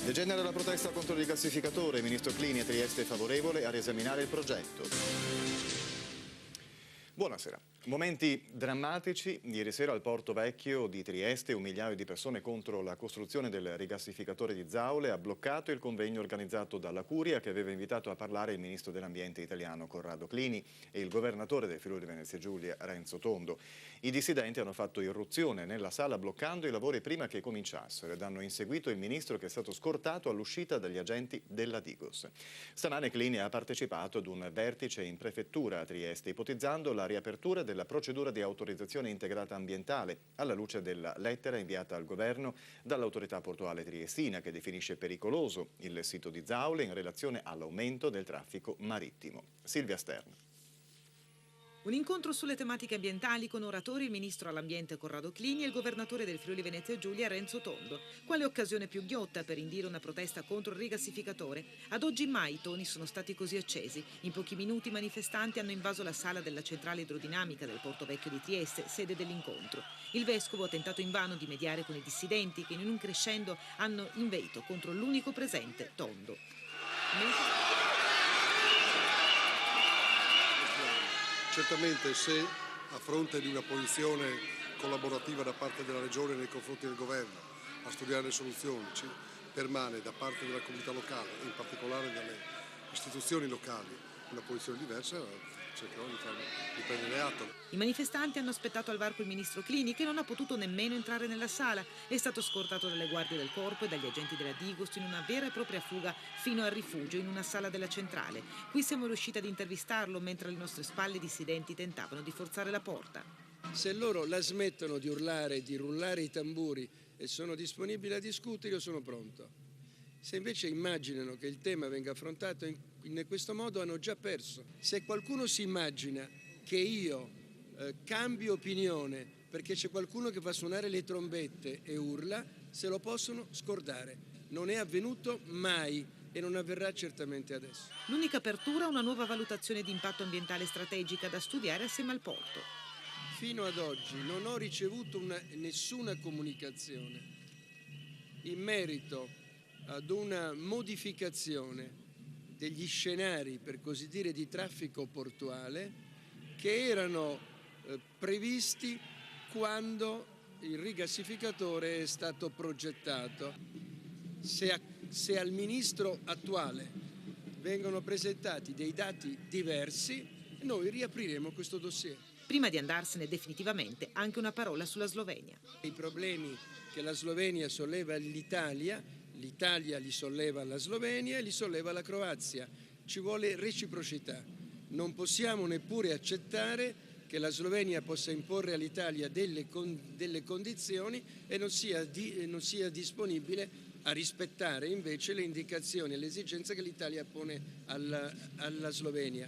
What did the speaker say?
Degenera la protesta contro il rigassificatore. Il ministro Clini a Trieste è favorevole a riesaminare il progetto. Buonasera. Momenti drammatici. Ieri sera al Porto Vecchio di Trieste 1 migliaio di persone contro la costruzione del rigassificatore di Zaule ha bloccato il convegno organizzato dalla Curia, che aveva invitato a parlare il ministro dell'ambiente italiano Corrado Clini e il governatore del Friuli Venezia Giulia Renzo Tondo. I dissidenti hanno fatto irruzione nella sala bloccando i lavori prima che cominciassero ed hanno inseguito il ministro, che è stato scortato all'uscita dagli agenti della Digos. Stamane Clini ha partecipato ad un vertice in prefettura a Trieste ipotizzando la riapertura della procedura di autorizzazione integrata ambientale alla luce della lettera inviata al governo dall'autorità portuale triestina, che definisce pericoloso il sito di Zaule in relazione all'aumento del traffico marittimo. Silvia Stern. Un incontro sulle tematiche ambientali con oratori, il ministro all'ambiente Corrado Clini e il governatore del Friuli Venezia Giulia Renzo Tondo. Quale occasione più ghiotta per indire una protesta contro il rigassificatore? Ad oggi mai i toni sono stati così accesi. In pochi minuti i manifestanti hanno invaso la sala della centrale idrodinamica del Porto Vecchio di Trieste, sede dell'incontro. Il vescovo ha tentato invano di mediare con i dissidenti, che in un crescendo hanno inveito contro l'unico presente, Tondo. Certamente, se a fronte di una posizione collaborativa da parte della Regione nei confronti del Governo a studiare le soluzioni permane da parte della comunità locale e in particolare dalle istituzioni locali una posizione diversa, cercherò di prendere atto. I manifestanti hanno aspettato al varco il ministro Clini, che non ha potuto nemmeno entrare nella sala. È stato scortato dalle guardie del corpo e dagli agenti della Digos in una vera e propria fuga fino al rifugio in una sala della centrale. Qui siamo riusciti ad intervistarlo mentre alle nostre spalle i dissidenti tentavano di forzare la porta. Se loro la smettono di urlare, di rullare i tamburi e sono disponibili a discutere, io sono pronto. Se invece immaginano che il tema venga affrontato in questo modo, hanno già perso. Se qualcuno si immagina che io cambio opinione perché c'è qualcuno che fa suonare le trombette e urla, se lo possono scordare. Non è avvenuto mai e non avverrà certamente adesso. L'unica apertura è una nuova valutazione di impatto ambientale strategica da studiare assieme al porto. Fino ad oggi non ho ricevuto nessuna comunicazione in merito ad una modificazione degli scenari, per così dire, di traffico portuale che erano previsti quando il rigassificatore è stato progettato. Se al ministro attuale vengono presentati dei dati diversi, noi riapriremo questo dossier. Prima di andarsene definitivamente, anche una parola sulla Slovenia. I problemi che la Slovenia solleva all'Italia, l'Italia li solleva alla Slovenia e li solleva alla Croazia. Ci vuole reciprocità. Non possiamo neppure accettare che la Slovenia possa imporre all'Italia delle condizioni e non sia disponibile a rispettare invece le indicazioni e le esigenze che l'Italia pone alla Slovenia.